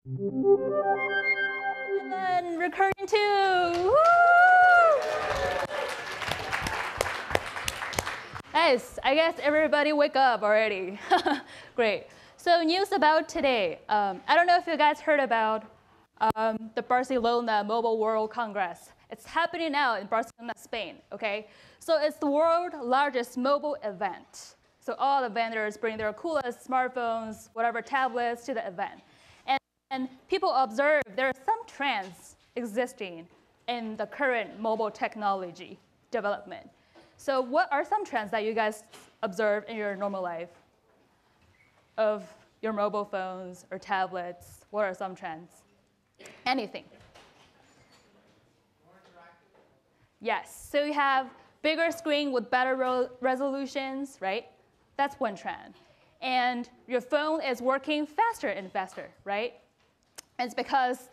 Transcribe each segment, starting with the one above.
And then Recursion 2. Woo! Nice. I guess everybody wake up already. Great. So news about today. I don't know if you guys heard about the Barcelona Mobile World Congress. It's happening now in Barcelona, Spain. Okay. So it's the world's largest mobile event. So all the vendors bring their coolest smartphones, whatever tablets to the event. And people observe there are some trends existing in the current mobile technology development. So what are some trends that you guys observe in your normal life of your mobile phones or tablets? What are some trends? Anything? More interactive. Yes. So you have bigger screen with better resolutions, right? That's one trend. And your phone is working faster and faster, right? It's because,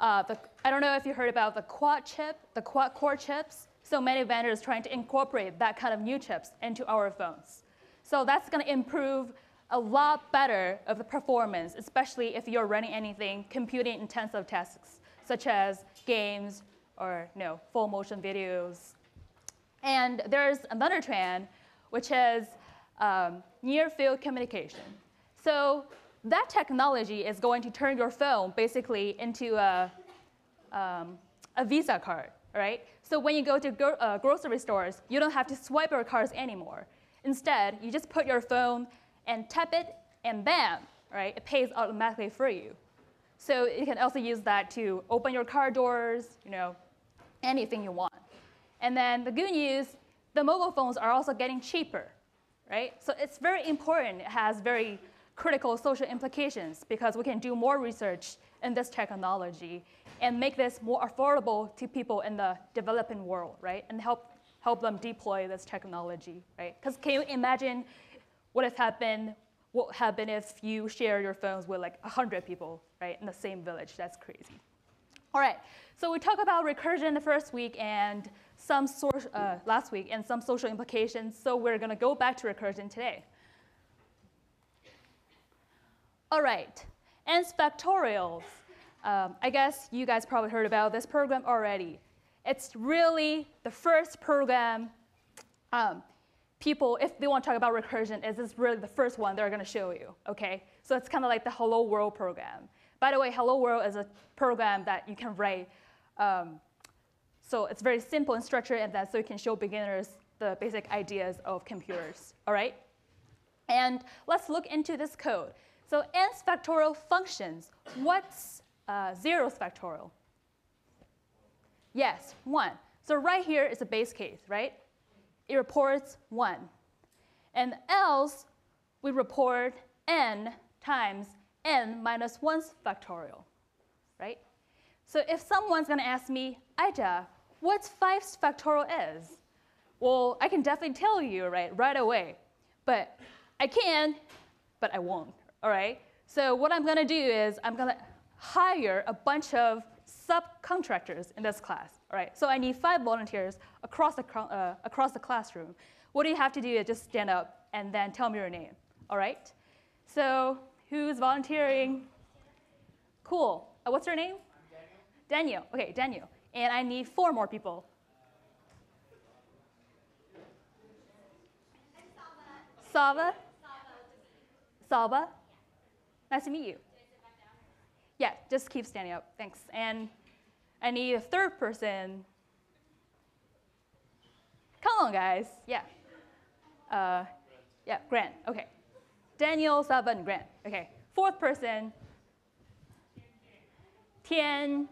I don't know if you heard about the quad-core chips. So many vendors trying to incorporate that kind of new chips into our phones. So that's going to improve a lot better of the performance, especially if you're running anything computing-intensive tasks, such as games or full motion videos. And there's another trend, which is near-field communication. So that technology is going to turn your phone basically into a Visa card, right? So when you go to grocery stores, you don't have to swipe your cards anymore. Instead, you just put your phone and tap it, and bam, right? It pays automatically for you. So you can also use that to open your car doors, anything you want. And then the good news, the mobile phones are also getting cheaper, right? So it's very important. It has very critical social implications because we can do more research in this technology and make this more affordable to people in the developing world, right? And help them deploy this technology, right? Because can you imagine what happened if you share your phones with like 100 people, right, in the same village? That's crazy. All right, so we talked about recursion the first week and last week and some social implications. So we're going to go back to recursion today. All right, and factorials. I guess you guys probably heard about this program already. It's really the first program people, if they want to talk about recursion, is really the first one they're going to show you, okay? So it's kind of like the Hello World program. By the way, Hello World is a program that you can write. So it's very simple in structure, and that so you can show beginners the basic ideas of computers, all right? And let's look into this code. So n's factorial functions. What's 0's factorial? Yes, 1. So right here is a base case, right? It reports 1. And else, we report n times n minus 1's factorial, right? So if someone's going to ask me, Aijia, what 5's factorial is? Well, I can definitely tell you right away. But I can, but I won't. All right? So what I'm going to do is I'm going to hire a bunch of subcontractors in this class. All right? So I need 5 volunteers across the classroom. What you have to do is just stand up and then tell me your name. All right? So who's volunteering? Cool. What's your name? I'm Daniel. Daniel. OK, Daniel. And I need 4 more people. Sava? Salva? Nice to meet you. Yeah, just keep standing up. Thanks. And I need a 3rd person. Come on, guys. Yeah. Yeah, Grant. OK. Daniel, Salva, and Grant. OK. 4th person. Tianxing.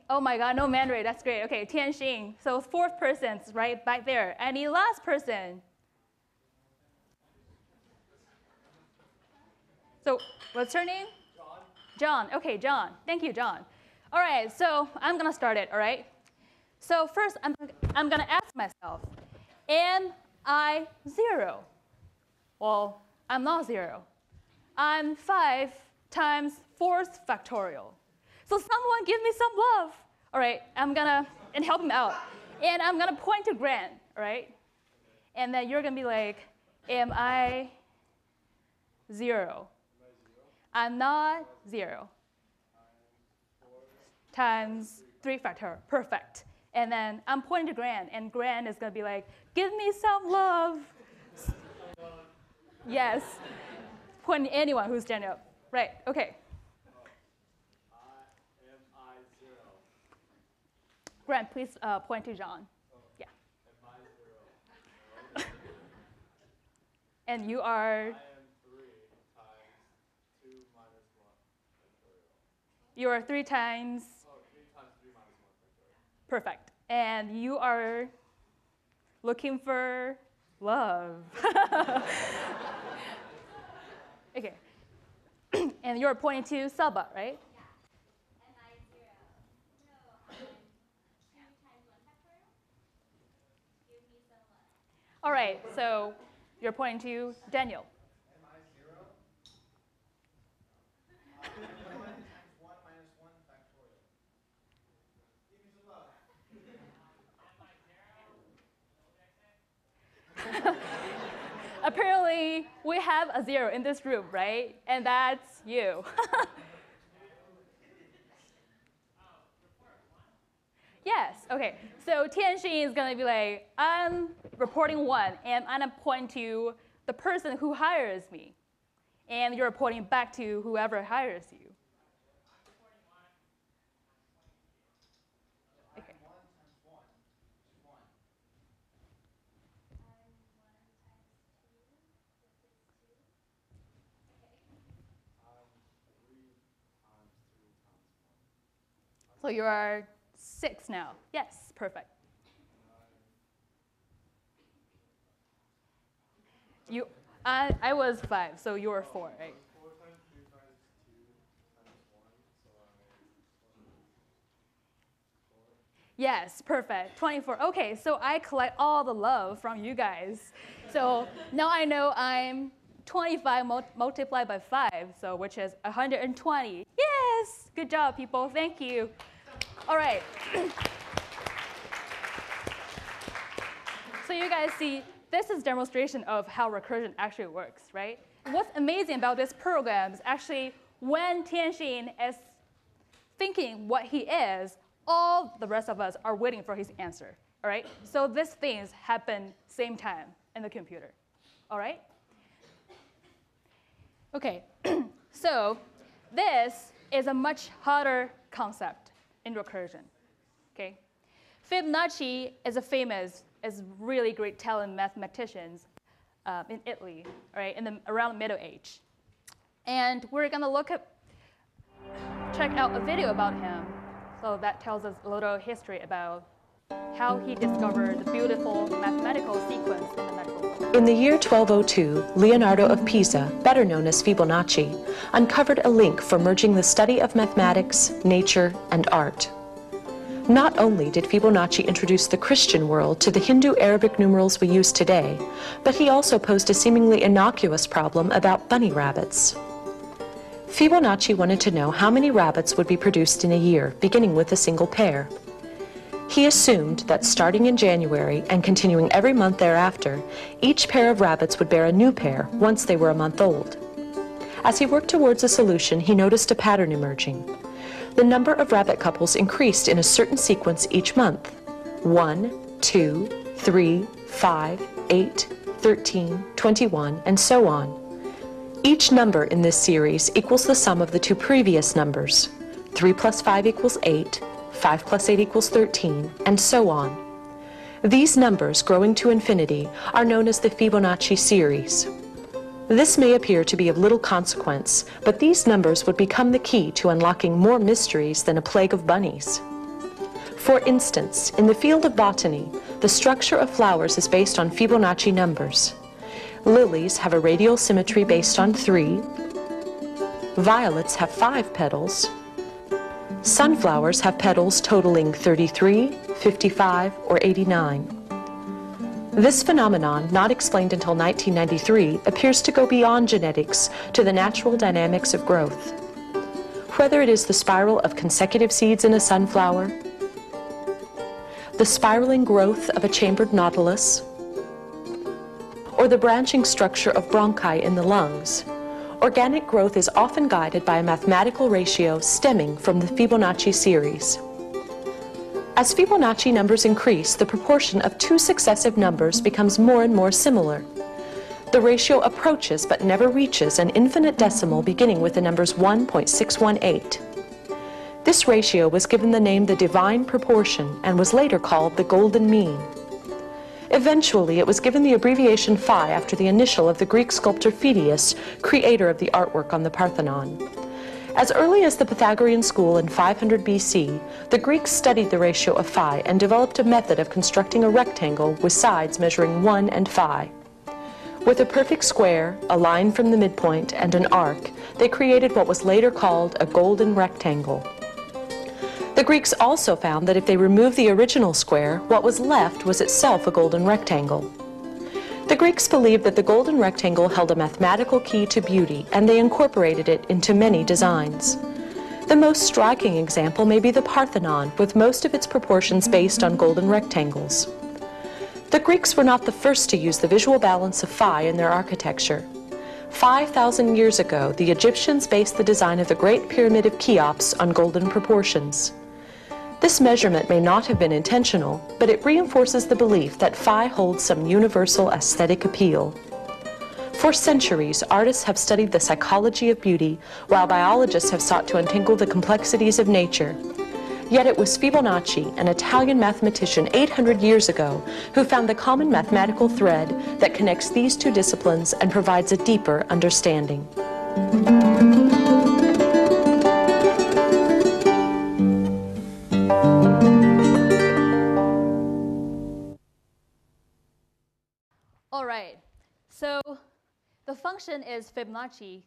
Oh my God, no Mandarin. That's great. OK, Tianxing. So 4th person's right back there. I need last person. So what's her name? John. John. OK, John. Thank you, John. All right, so I'm going to start it, all right? So first, I'm going to ask myself, am I 0? Well, I'm not 0. I'm 5 times 4's factorial. So someone give me some love. All right, I'm going to, and help him out. And I'm going to point to Grant, all right? And then you're going to be like, am I 0? I'm not 0. Times 3 factorial. Perfect. And then I'm pointing to Gran, and Gran is going to be like, give me some love. Yes. Pointing to anyone who's standing up. Right, OK. Gran, please point to John. Yeah. And you are? I am 3 times 2 minus 1 factorial. You are 3 times? Oh, 3 times 3 minus 1 factorial. Perfect. And you are looking for love. OK. And you're pointing to Saba, right? Yeah. Am I 0? No, I'm 2 times 1 factorial. Give me some love. All right, so you're pointing to Daniel. Am I 0? 1 times 1 minus 1 factorial. Give me some love. Am I 0? Apparently, we have a 0 in this room, right? And that's you. Yes, OK. So Tianxin is going to be like, I'm reporting 1, and I'm pointing to the person who hires me. And you're reporting back to whoever hires you. OK. So you are 6 now. Yes, perfect. I was 5, so you were 4, right? 4 times 3 times 2 times 1, so I'm 24. Yes, perfect. 24. OK, so I collect all the love from you guys. So now I know I'm 25 multiplied by 5, so which is 120. Yes, good job, people. Thank you. All right. So you guys see, this is a demonstration of how recursion actually works, right? What's amazing about this program is actually when Tianxin is thinking what he is, all the rest of us are waiting for his answer, all right? So these things happen same time in the computer, all right? OK, so this is a much harder concept in recursion, OK? Fibonacci is a famous, is really great talent mathematicians in Italy, right, around the Middle Age. And we're going to check out a video about him. So that tells us a little history about how he discovered the beautiful mathematical sequence in the natural world. In the year 1202, Leonardo of Pisa, better known as Fibonacci, uncovered a link for merging the study of mathematics, nature, and art. Not only did Fibonacci introduce the Christian world to the Hindu Arabic numerals we use today, but he also posed a seemingly innocuous problem about bunny rabbits. Fibonacci wanted to know how many rabbits would be produced in a year, beginning with a single pair. He assumed that starting in January and continuing every month thereafter, each pair of rabbits would bear a new pair once they were a month old. As he worked towards a solution, he noticed a pattern emerging. The number of rabbit couples increased in a certain sequence each month: 1, 2, 3, 5, 8, 13, 21, and so on. Each number in this series equals the sum of the two previous numbers. 3 plus 5 equals 8, 5 plus 8 equals 13, and so on. These numbers, growing to infinity, are known as the Fibonacci series. This may appear to be of little consequence, but these numbers would become the key to unlocking more mysteries than a plague of bunnies. For instance, in the field of botany, the structure of flowers is based on Fibonacci numbers. Lilies have a radial symmetry based on 3. Violets have 5 petals. Sunflowers have petals totaling 33, 55, or 89. This phenomenon, not explained until 1993, appears to go beyond genetics to the natural dynamics of growth. Whether it is the spiral of consecutive seeds in a sunflower, the spiraling growth of a chambered nautilus, or the branching structure of bronchi in the lungs, Organic growth is often guided by a mathematical ratio stemming from the Fibonacci series. As Fibonacci numbers increase, the proportion of two successive numbers becomes more and more similar. The ratio approaches but never reaches an infinite decimal beginning with the numbers 1.618. This ratio was given the name the divine proportion and was later called the golden mean. Eventually, it was given the abbreviation phi after the initial of the Greek sculptor Phidias, creator of the artwork on the Parthenon. As early as the Pythagorean school in 500 BC, the Greeks studied the ratio of phi and developed a method of constructing a rectangle with sides measuring 1 and phi. With a perfect square, a line from the midpoint, and an arc, they created what was later called a golden rectangle. The Greeks also found that if they removed the original square, what was left was itself a golden rectangle. The Greeks believed that the golden rectangle held a mathematical key to beauty, and they incorporated it into many designs. The most striking example may be the Parthenon, with most of its proportions based on golden rectangles. The Greeks were not the first to use the visual balance of phi in their architecture. 5,000 years ago, the Egyptians based the design of the Great Pyramid of Cheops on golden proportions. This measurement may not have been intentional, but it reinforces the belief that phi holds some universal aesthetic appeal. For centuries, artists have studied the psychology of beauty, while biologists have sought to untangle the complexities of nature. Yet it was Fibonacci, an Italian mathematician 800 years ago, who found the common mathematical thread that connects these two disciplines and provides a deeper understanding. All right, so the function is Fibonacci,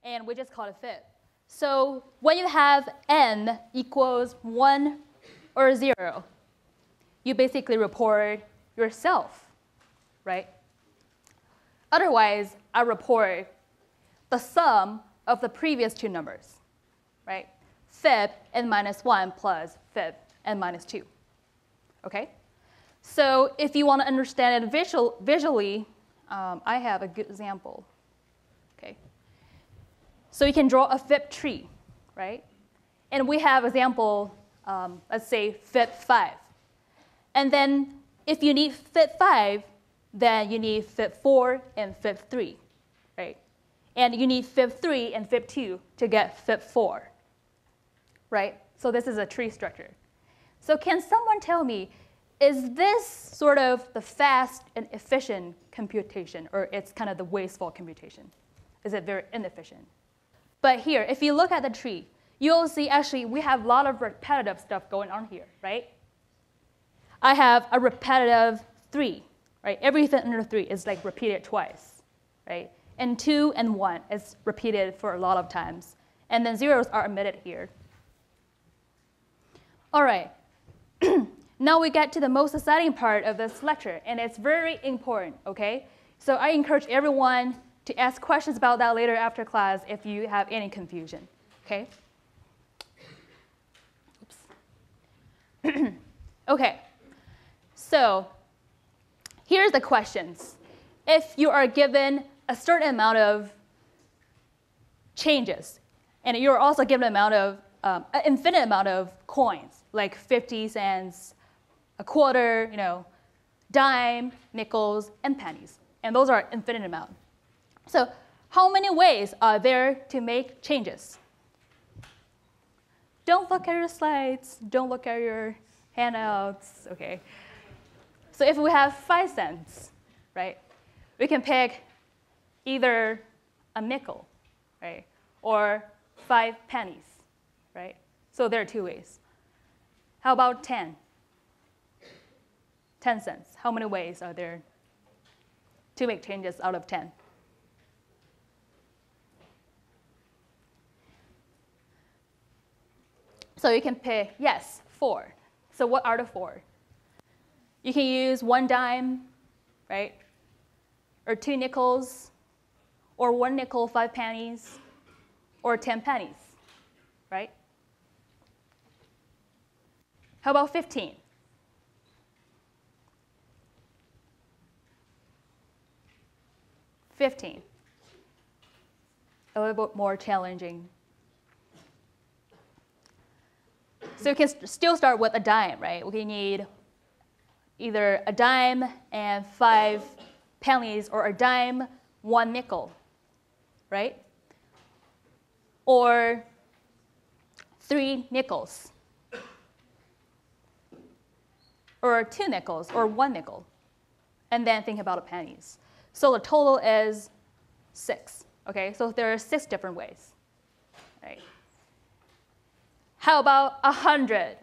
and we just call it Fib. So when you have n equals 1 or 0, you basically report yourself, right? Otherwise, I report the sum of the previous two numbers, right? Fib n minus 1 plus fib n minus 2, okay? So if you want to understand it visually, I have a good example. Okay. So you can draw a fib tree, right? And we have example, let's say fib 5. And then if you need fib 5, then you need fib 4 and fib 3, right? And you need fib 3 and fib 2 to get fib 4, right? So this is a tree structure. So can someone tell me, is this sort of the fast and efficient computation, or it's kind of the wasteful computation? Is it very inefficient? But here, if you look at the tree, you'll see actually we have a lot of repetitive stuff going on here, right? I have a repetitive 3, right? Everything under 3 is like repeated twice, right? And 2 and 1 is repeated for a lot of times. And then zeros are omitted here. All right. Now we get to the most exciting part of this lecture, and it's very important, okay? So I encourage everyone to ask questions about that later after class if you have any confusion, okay? Oops. Okay, so here's the questions. If you are given a certain amount of changes, and you're also given an infinite amount of coins, like 50 cents, a quarter, dime, nickels, and pennies. And those are infinite amount. So how many ways are there to make changes? Don't look at your slides. Don't look at your handouts, okay? So if we have 5 cents, right, we can pick either a nickel, right, or 5 pennies, right? So there are 2 ways. How about 10? 10 cents. How many ways are there to make changes out of 10? So you can pick, yes, 4. So what are the 4? You can use 1 dime, right? Or 2 nickels, or 1 nickel, 5 pennies, or 10 pennies, right? How about 15? a little bit more challenging. So you can still start with a dime, right? We need either a dime and 5 pennies, or a dime, 1 nickel, right? Or 3 nickels, or 2 nickels, or 1 nickel. And then think about the pennies. So the total is 6, okay? So there are 6 different ways, right? How about 100?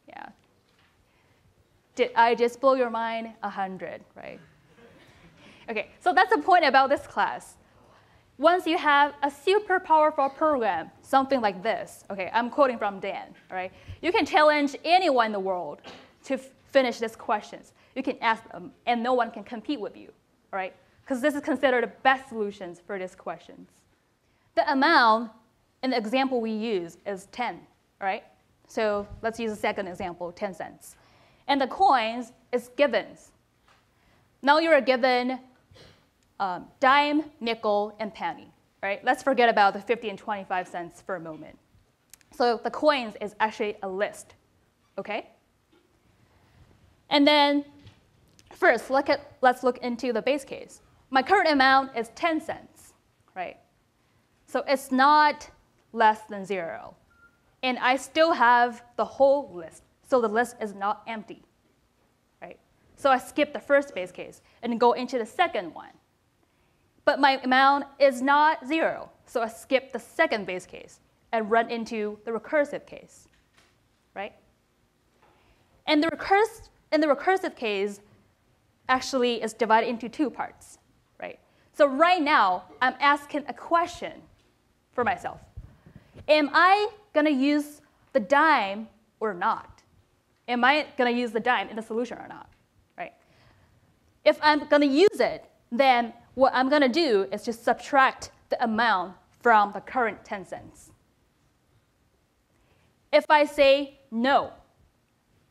Yeah. Did I just blow your mind? 100, right? Okay, so that's the point about this class. Once you have a super powerful program, something like this, okay, I'm quoting from Dan, all right? You can challenge anyone in the world to finish these questions. You can ask them, and no one can compete with you, all right? Because this is considered the best solutions for these questions. The amount in the example we use is 10, all right? So let's use a second example, 10 cents. And the coins is givens. Now you're given dime, nickel, and penny, right? Let's forget about the 50 and 25 cents for a moment. So the coins is actually a list, okay? And then first, let's look into the base case. My current amount is 10 cents, right? So it's not less than 0. And I still have the whole list, so the list is not empty, right? So I skip the first base case and go into the second one. But my amount is not 0, so I skip the second base case and run into the recursive case, right? And the recursive case actually is divided into 2 parts, right? So right now, I'm asking a question for myself. Am I going to use the dime or not? Am I going to use the dime in the solution or not, right? If I'm going to use it, then what I'm going to do is just subtract the amount from the current 10 cents. If I say no,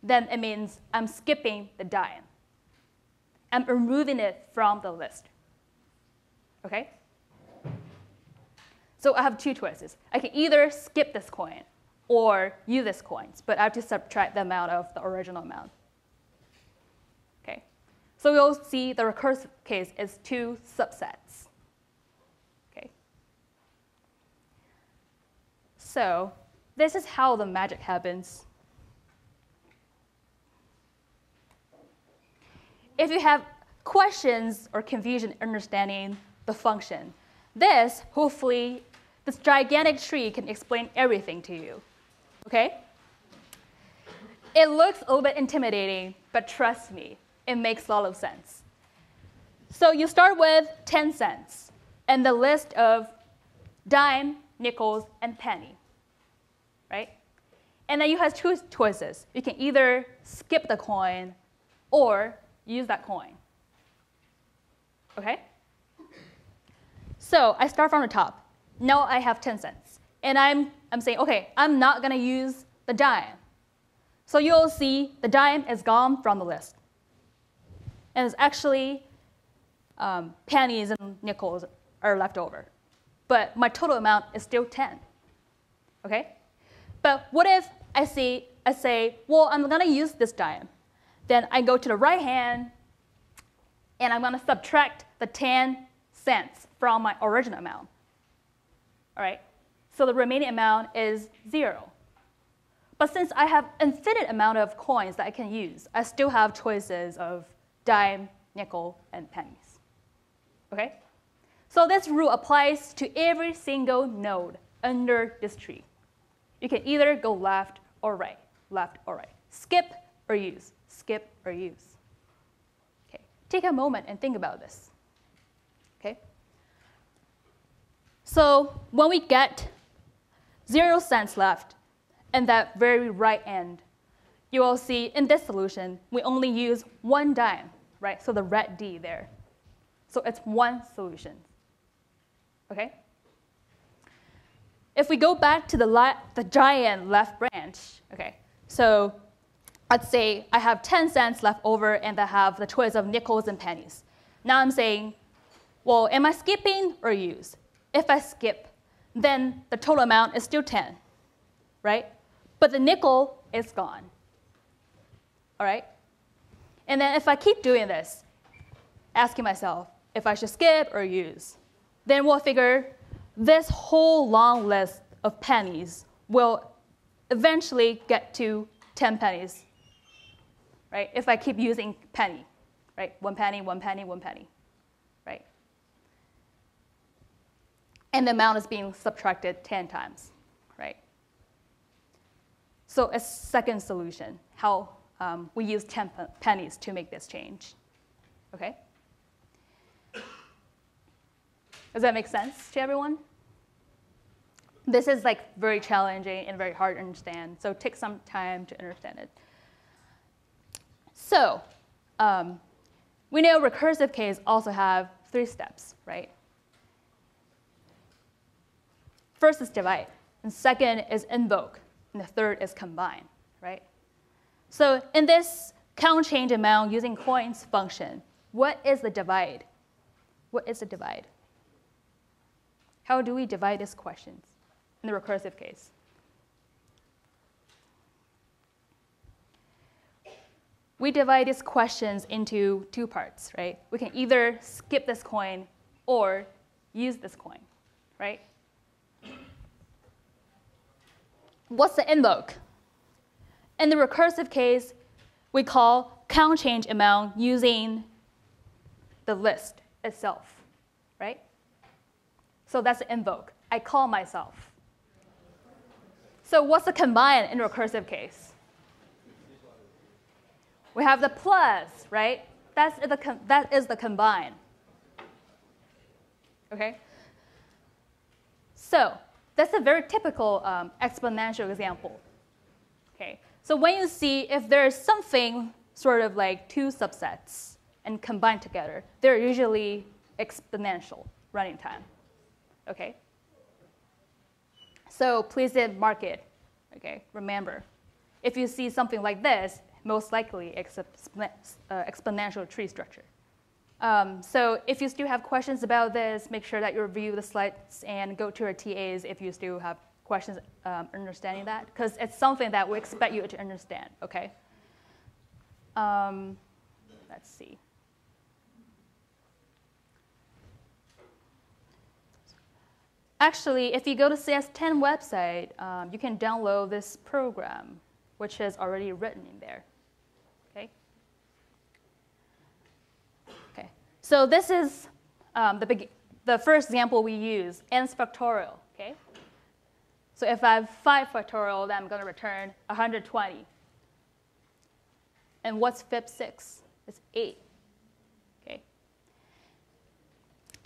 then it means I'm skipping the dime. I'm removing it from the list, okay? So I have 2 choices. I can either skip this coin or use this coins, but I have to subtract the amount of the original amount. Okay. So you'll see the recursive case is 2 subsets. Okay. So this is how the magic happens. If you have questions or confusion understanding the function, hopefully, this gigantic tree can explain everything to you, okay? It looks a little bit intimidating, but trust me, it makes a lot of sense. So you start with 10 cents and the list of dime, nickels, and penny, right? And then you have 2 choices. You can either skip the coin or use that coin, okay? So I start from the top. Now I have 10 cents. And I'm saying, OK, I'm not going to use the dime. So you'll see the dime is gone from the list. And it's actually pennies and nickels are left over. But my total amount is still 10. OK? But what if I say, well, I'm going to use this dime. Then I go to the right hand, and I'm going to subtract the 10 cents from my original amount. All right? So the remaining amount is 0. But since I have infinite amount of coins that I can use, I still have choices of dime, nickel, and pennies. Okay? So this rule applies to every single node under this tree. You can either go left or right, skip or use, skip or use. Okay? Take a moment and think about this. Okay? So when we get 0 cents left in that very right end, you will see in this solution, we only use 1 dime, right? So the red D there. So it's 1 solution, okay? If we go back to the giant left branch, okay, so let's say I have 10 cents left over and I have the choice of nickels and pennies. Now I'm saying, well, am I skipping or use? If I skip, then the total amount is still 10, right? But the nickel is gone, all right? And then if I keep doing this, asking myself if I should skip or use, then we'll figure this whole long list of pennies will eventually get to 10 pennies, right? If I keep using penny, right? 1 penny, 1 penny, 1 penny, right? And the amount is being subtracted 10 times, right? So a second solution, how we use 10 pennies to make this change, okay? Does that make sense to everyone? This is like very challenging and very hard to understand, so take some time to understand it. So we know recursive case also have 3 steps, right? First is divide, and second is invoke, and the third is combine, right? So in this count change amount using coins function, what is the divide? What is the divide? How do we divide these questions in the recursive case? We divide these questions into 2 parts, right? We can either skip this coin or use this coin, right? What's the invoke? In the recursive case, we call count change amount using the list itself, right? So that's the invoke. I call myself. So what's the combine in recursive case? We have the plus, right? That is the combine. Okay? So that's a very typical exponential example. Okay? So when you see if there's something sort of like 2 subsets and combined together, they're usually exponential running time. Okay? So please mark it. Okay? Remember, if you see something like this, most likely it's exponential tree structure. So if you still have questions about this, make sure that you review the slides and go to your TAs if you still have questions understanding that, because it's something that we expect you to understand, okay? Let's see. Actually, if you go to CS10 website, you can download this program, which is already written in there. Okay. Okay. So this is the first example we use, n's factorial. Okay. So if I have 5 factorial, then I'm going to return 120. And what's fib6? It's 8. Okay.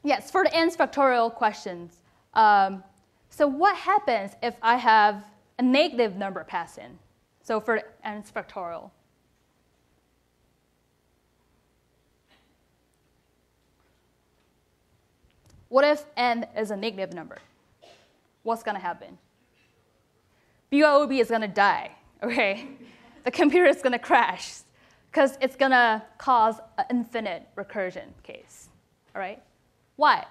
Yes, for the n's factorial questions. So what happens if I have a negative number passed in? So for n's factorial. What if n is a negative number? What's going to happen? BYOB is going to die, okay? The computer is going to crash because it's going to cause an infinite recursion case, all right? Why?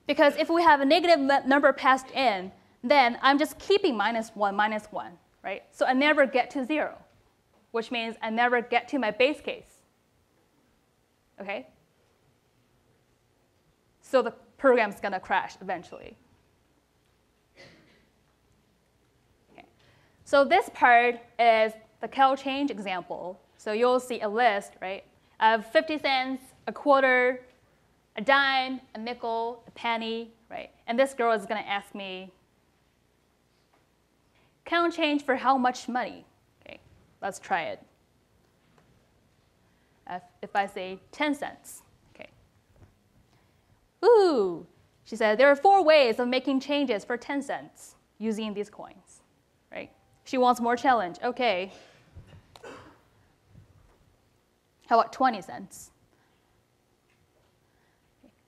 Because if we have a negative number passed in, then I'm just keeping -1, right? So I never get to 0, which means I never get to my base case, okay? So the program's going to crash eventually. Okay. So this part is the count change example. So you'll see a list, right? I have 50 cents, a quarter, a dime, a nickel, a penny, right? And this girl is going to ask me, count change for how much money? Okay, let's try it. If I say 10 cents, okay. Ooh, she said, there are 4 ways of making changes for 10 cents using these coins, right? She wants more challenge. Okay. How about 20 cents?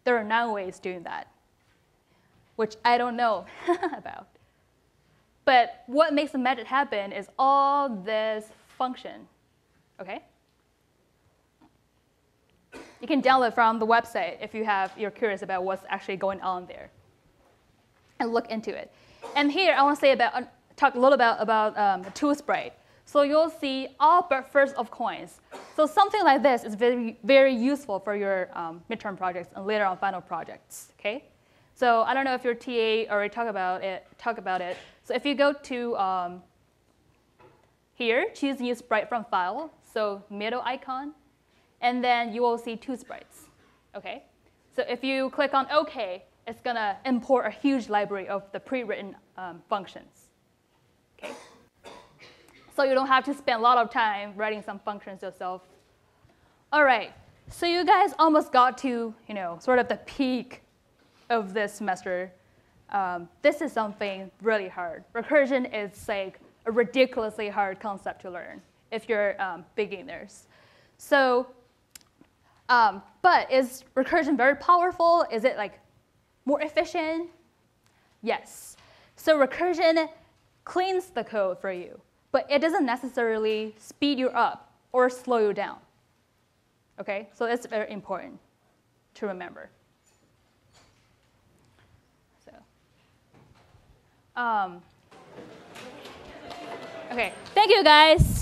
There are 9 ways doing that, which I don't know about. But what makes the magic happen is all this function, okay? You can download from the website if you're curious about what's actually going on there, and look into it. And here I want to talk a little about the tool sprite. So you'll see all but first of coins. So something like this is very, very useful for your midterm projects and later on final projects. Okay. So I don't know if your TA already talked about it. So if you go to here, choose new sprite from file. So middle icon, and then you will see two sprites. Okay. So if you click on OK, it's going to import a huge library of the pre-written functions. Okay. So you don't have to spend a lot of time writing some functions yourself. All right. So you guys almost got to, sort of the peak of this semester. This is something really hard. Recursion is like a ridiculously hard concept to learn if you're beginners. So, but is recursion very powerful? Is it like more efficient? Yes. So recursion cleans the code for you, but it doesn't necessarily speed you up or slow you down. Okay, so it's very important to remember. So, okay, thank you guys.